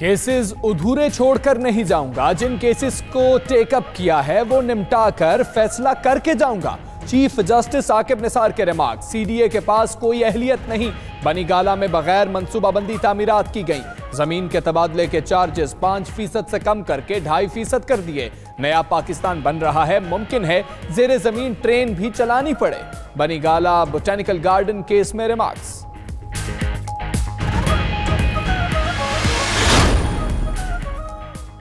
Cases अधूरे छोड़कर नहीं जाऊंगा, जिन केसेस को टेकअप किया है वो निपटा कर फैसला करके जाऊंगा। चीफ जस्टिस आकिब निसार के रिमार्क। सीडीए के पास कोई अहलियत नहीं, बनीगाला में बगैर मंसूबाबंदी तामीरात की गई। जमीन के तबादले के चार्जेस 5% से कम करके 2.5% कर दिए। नया पाकिस्तान बन रहा है, मुमकिन है जेरे जमीन ट्रेन भी चलानी पड़े। बनीगाला बोटेनिकल गार्डन केस में रिमार्क्स।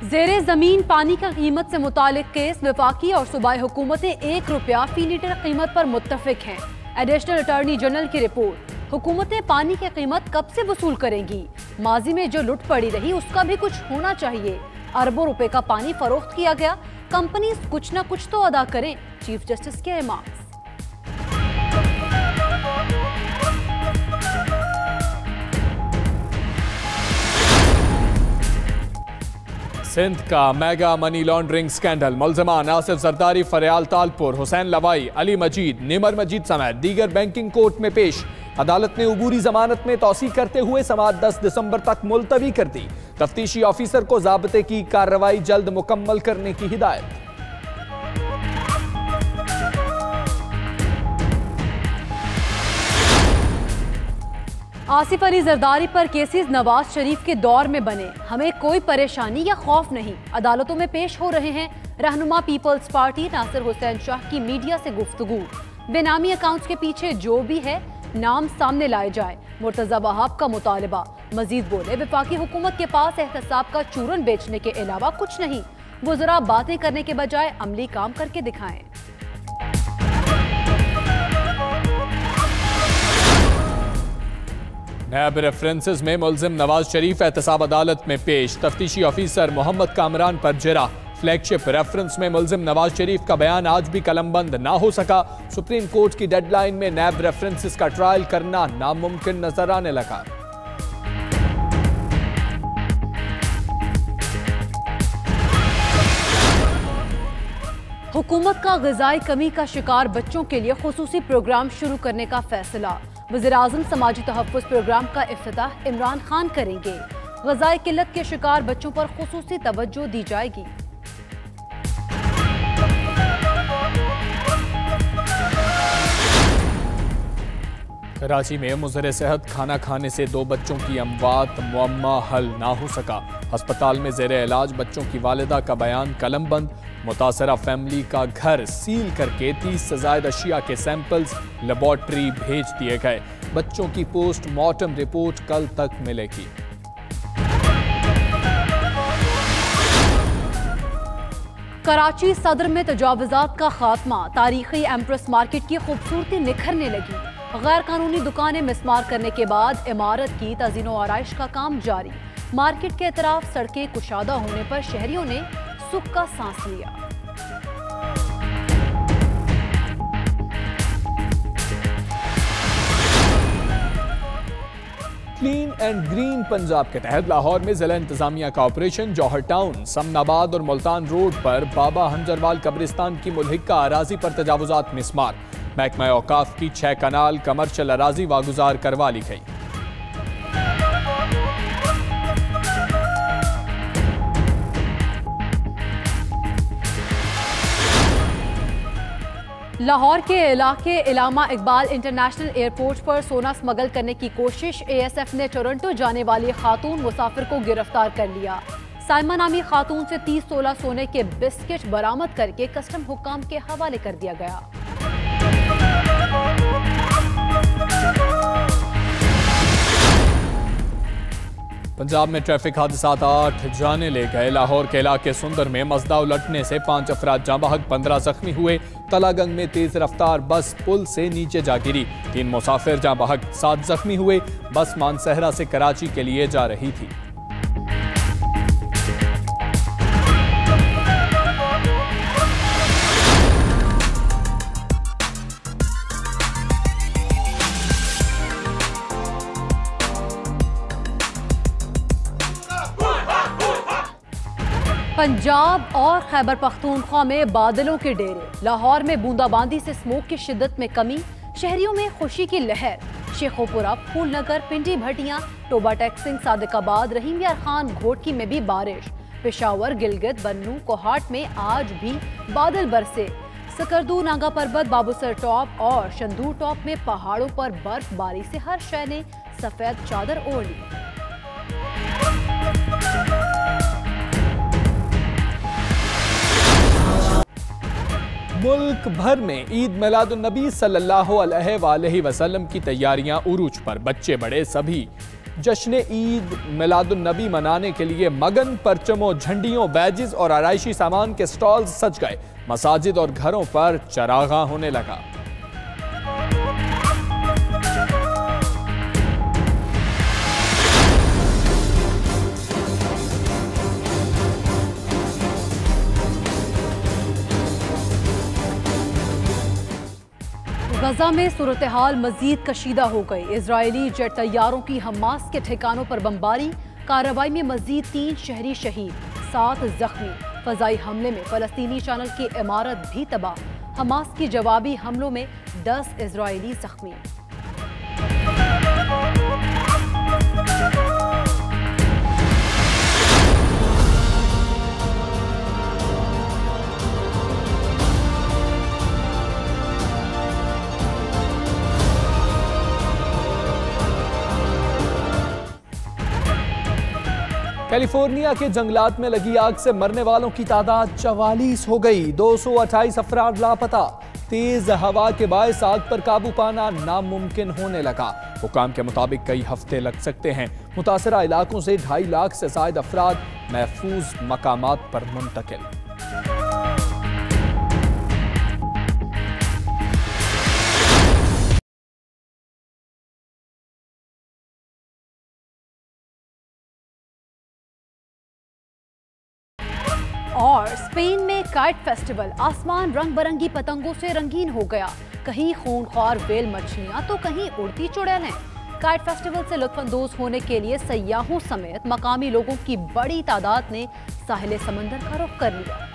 ज़ेरे ज़मीन पानी का कीमत से मुतालिक केस। वफाकी और सूबाई हुकूमतें ₹1 फी लीटर कीमत पर मुत्तफिक हैं। एडिशनल अटॉर्नी जनरल की रिपोर्ट। हुकूमतें पानी की कीमत कब से वसूल करेंगी? माजी में जो लुट पड़ी रही उसका भी कुछ होना चाहिए। अरबों रुपए का पानी फरोख्त किया गया, कंपनीज कुछ ना कुछ तो अदा करें। चीफ जस्टिस के रिमार्क्स। सिंध का मेगा मनी लॉन्ड्रिंग स्कैंडल। मुल्ज़िमान आसिफ जरदारी, फरियाल तालपुर, हुसैन लवाई, अली मजीद, निमर मजीद समेत दीगर बैंकिंग कोर्ट में पेश। अदालत ने उबूरी जमानत में तौसीक करते हुए समाअत 10 दिसंबर तक मुलतवी कर दी। तफ्तीशी ऑफिसर को ज़ाब्ते की कार्रवाई जल्द मुकम्मल करने की हिदायत। आसिफ अली जरदारी पर केसेस नवाज शरीफ के दौर में बने। हमें कोई परेशानी या खौफ नहीं, अदालतों में पेश हो रहे हैं। रहनुमा पीपल्स पार्टी नासिर हुसैन शाह की मीडिया से गुफ्तगू। बेनामी अकाउंट्स के पीछे जो भी है नाम सामने लाए जाए। मुर्तजा वहाब का मुतालबा। मजीद बोले, वफाकी हुकूमत के पास एहतसाब का चूरन बेचने के अलावा कुछ नहीं। वो जरा बातें करने के बजाय अमली काम करके दिखाएं। नैब रेफरेंसेस में मुल्जिम नवाज शरीफ एहतसाब अदालत में पेश। तफ्तीशी ऑफिसर मोहम्मद कामरान पर जिरा। फ्लैगशिप रेफरेंस में मुल्जिम नवाज शरीफ का बयान आज भी कलमबंद ना हो सका। सुप्रीम कोर्ट की डेडलाइन में नैब रेफरेंसेस का ट्रायल करना नामुमकिन नजर आने लगा। हुकूमत का ग़िज़ाई कमी का शिकार बच्चों के लिए खुसूसी प्रोग्राम शुरू करने का फैसला। वज़ीर-ए-आज़म समाजी तहफ़्फ़ुज़ प्रोग्राम का इफ्तिताह इमरान खान करेंगे। ग़िज़ाई किल्लत के शिकार बच्चों पर खुसूसी तवज्जो दी जाएगी। कराची में मुज़र सेहत खाना खाने से 2 बच्चों की अमवात मुअम्मा हल ना हो सका। अस्पताल में ज़ेरे इलाज बच्चों की वालिदा का बयान कलमबंद। मुतासरा फैमिली का घर सील करके 30 से ज़ायद अशिया के सैंपल्स लेबॉर्ट्री भेज दिए गए। बच्चों की पोस्टमार्टम रिपोर्ट कल तक मिलेगी। कराची सदर में तजावुज़ात का खात्मा। तारीखी एम्प्रेस मार्केट की खूबसूरती निखरने लगी। गैर कानूनी दुकानें मिसमार करने के बाद इमारत की तज़ीनो आराइश का काम जारी। मार्केट के अतराफ सड़कें कुशादा होने पर शहरियों ने सुख का सांस लिया। क्लीन एंड ग्रीन पंजाब के तहत लाहौर में जिला इंतजामिया का ऑपरेशन। जौहर टाउन, समनाबाद और मुल्तान रोड पर बाबा हंजरवाल कब्रिस्तान की मुल्हिका अराजी पर तजावुजात मिसमार। महकमा औकाफ की 6 कनाल कमर्शल अराजी वागुजार करवा ली गई। लाहौर के इलाके इलामा इकबाल इंटरनेशनल एयरपोर्ट पर सोना स्मगल करने की कोशिश। ASF ने टोरंटो जाने वाली खातून मुसाफिर को गिरफ्तार कर लिया। साइमा नामी खातून से 30 तोला सोने के बिस्किट बरामद करके कस्टम हुक्काम के हवाले कर दिया गया। पंजाब में ट्रैफिक हादसात 8 जाने ले गए। लाहौर के इलाके सुंदर में मजदा उलटने से 5 अफराद जाँ बहक, 15 जख्मी हुए। तलागंग में तेज रफ्तार बस पुल से नीचे जा गिरी। 3 मुसाफिर जाँ बहक, 7 जख्मी हुए। बस मानसहरा से कराची के लिए जा रही थी। पंजाब और खैबर पख्तूनख्वा में बादलों के डेरे। लाहौर में बूंदाबांदी से स्मोक की शिद्दत में कमी। शहरियों में खुशी की लहर। शेखोपुरा, फूलनगर, पिंडी भटियां, टोबा टेक्सिंग, सादिकाबाद, रहीम यार खान, घोटकी में भी बारिश। पेशावर, गिलगित, बन्नू, कोहाट में आज भी बादल बरसे। सकरदू, नागा पर्वत, बाबूसर टॉप और शंदूर टॉप में पहाड़ों पर बर्फबारी से हर शय ने सफेद चादर ओढ़ ली। मुल्क भर में ईद मिलादुन्नबी सल्लल्लाहु अलैहि वसल्लम की तैयारियां उरूज पर। बच्चे बड़े सभी जश्न ईद मिलादुन्नबी मनाने के लिए मगन। परचमों, झंडियों, बैजेस और आराइशी सामान के स्टॉल्स सज गए। मसाजिद और घरों पर चरागा होने लगा। गजा में सूरत हाल मजीद कशीदा हो गई। इजरायली जेट तैयारों की हमास के ठिकानों पर बमबारी। कार्रवाई में मजीद 3 शहरी शहीद, 7 जख्मी। फजाई हमले में फलस्तीनी चैनल की इमारत भी तबाह। हमास की जवाबी हमलों में 10 इजरायली जख्मी। कैलिफोर्निया के जंगलात में लगी आग से मरने वालों की तादाद 44 हो गई। 228 अफराद लापता। तेज हवा के बायस आग पर काबू पाना नामुमकिन होने लगा। हुकाम के मुताबिक कई हफ्ते लग सकते हैं। मुतासरा इलाकों से 2.5 लाख से ज्यादा अफराद महफूज मकामात पर मुंतकिल। और स्पेन में काइट फेस्टिवल, आसमान रंग बिरंगी पतंगों से रंगीन हो गया। कहीं खूंखार वेल मछलियां तो कहीं उड़ती चुड़ैलें। काइट फेस्टिवल से लुत्फानंदोज होने के लिए सयाहों समेत मकामी लोगों की बड़ी तादाद ने साहिल समंदर का रुख कर लिया।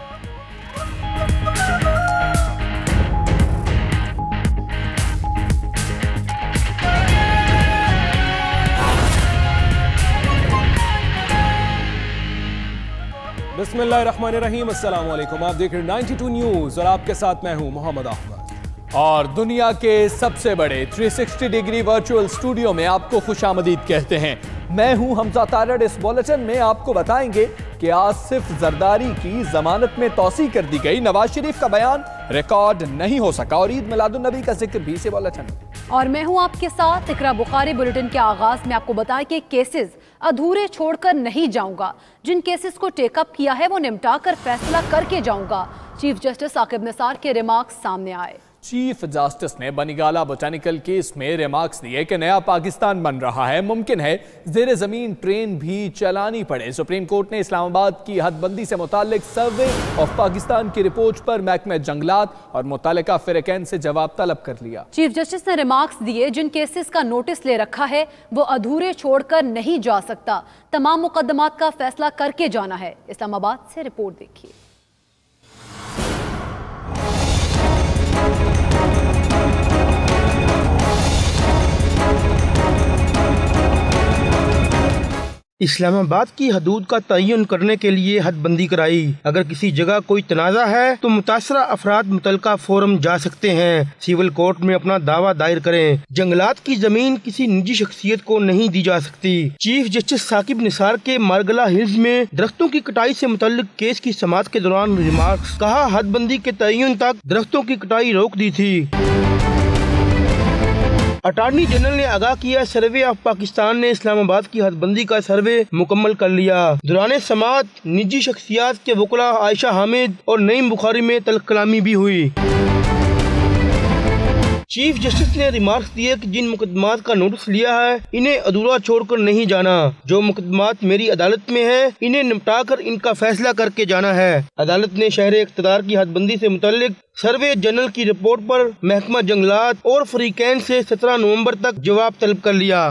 बिस्मिल्लाहिर्रहमानिर्रहीम, अस्सलाम वालेकुम। आप देख रहे हैं 92 न्यूज़ और आपके साथ मैं हूं मोहम्मद अहमद। और दुनिया के सबसे बड़े 360 डिग्री वर्चुअल स्टूडियो में आपको खुशामदीद कहते हैं। मैं हूं हमजा तारड़। इस बुलेटिन में आपको बताएंगे कि आसिफ जरदारी की जमानत में तौसी कर दी गई। नवाज शरीफ का बयान रिकॉर्ड नहीं हो सका और ईद मिलादुन्नबी का जिक्र भी इसी बुलेटिन में। और मैं हूं आपके साथ इकरा बुखारी। बुलेटिन के आगाज में आपको बताएं कि केसेस अधूरे छोड़कर नहीं जाऊंगा। जिन केसेस को टेकअप किया है वो निपटा कर फैसला करके जाऊंगा। चीफ जस्टिस साकिब निसार के रिमार्क्स सामने आए। चीफ जस्टिस ने बनीगाला बोटानिकल केस में रिमार्क्स दिए कि नया पाकिस्तान बन रहा है। मुमकिन है जेर जमीन ट्रेन भी चलानी पड़े। सुप्रीम कोर्ट ने इस्लामाबाद की हदबंदी से मुतालिक सर्वे ऑफ पाकिस्तान की रिपोर्ट पर महकमे जंगलात और मुतालिका फिरकैन से जवाब तलब कर लिया। चीफ जस्टिस ने रिमार्क्स दिए जिन केसेस का नोटिस ले रखा है वो अधूरे छोड़कर नहीं जा सकता। तमाम मुकदमात का फैसला करके जाना है। इस्लामाबाद से रिपोर्ट देखिए। इस्लामाबाद की हदूद का तयन करने के लिए हदबंदी कराई। अगर किसी जगह कोई तनाज़ा है तो मुतासरा अफराद मुतलका फोरम जा सकते हैं। सिविल कोर्ट में अपना दावा दायर करें। जंगलात की जमीन किसी निजी शख्सियत को नहीं दी जा सकती। चीफ जस्टिस साकिब निसार के मारगला हिल्स में दरख्तों की कटाई से मुतल्लिक केस की समाअत के दौरान रिमार्क्स। कहा, हदबंदी के तयन तक दरख्तों की कटाई रोक दी थी। अटॉर्नी जनरल ने आगाह किया, सर्वे ऑफ पाकिस्तान ने इस्लामाबाद की हदबंदी का सर्वे मुकम्मल कर लिया। दौरान समाअत निजी शख्सियात के वकला आयशा हामिद और नईम बुखारी में तल्ख कलामी भी हुई। चीफ जस्टिस ने रिमार्क्स दिए कि जिन मुकदमात का नोटिस लिया है इन्हें अधूरा छोड़कर नहीं जाना। जो मुकदमात मेरी अदालत में है इन्हें निपटाकर इनका फैसला करके जाना है। अदालत ने शहर इख्तियार की हदबंदी से मुतल्लिक सर्वे जनरल की रिपोर्ट पर महकमा जंगलात और फरीकैन से 17 नवंबर तक जवाब तलब कर लिया।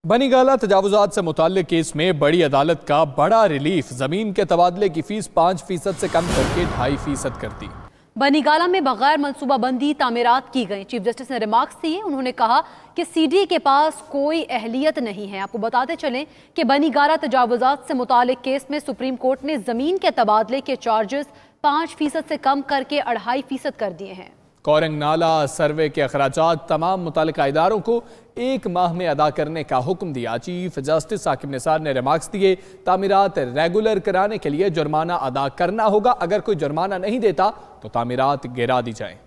बनीगाला तजावुजात से मुताल्लिक केस में बड़ी अदालत का बड़ा रिलीफ। जमीन के तबादले की फीस 5% से कम करके 2.5% कर दी। बनीगाला में बगैर मनसूबाबंदी तामीरात की गई। चीफ जस्टिस ने रिमार्क्स दिए। उन्होंने कहा कि सीडीए के पास कोई अहलियत नहीं है। आपको बताते चलें कि बनीगाला तजावुजात से मुतालिक केस में सुप्रीम कोर्ट ने जमीन के तबादले के चार्जेस 5% से कम करके 2.5% कर दिए हैं। कोरंग नाला सर्वे के अखराजात तमाम मुतालिका इदारों को 1 माह में अदा करने का हुक्म दिया। चीफ जस्टिस साकिब निसार ने रिमार्क्स दिए, तामीरात रेगुलर कराने के लिए जुर्माना अदा करना होगा। अगर कोई जुर्माना नहीं देता तो तामीरात गिरा दी जाए।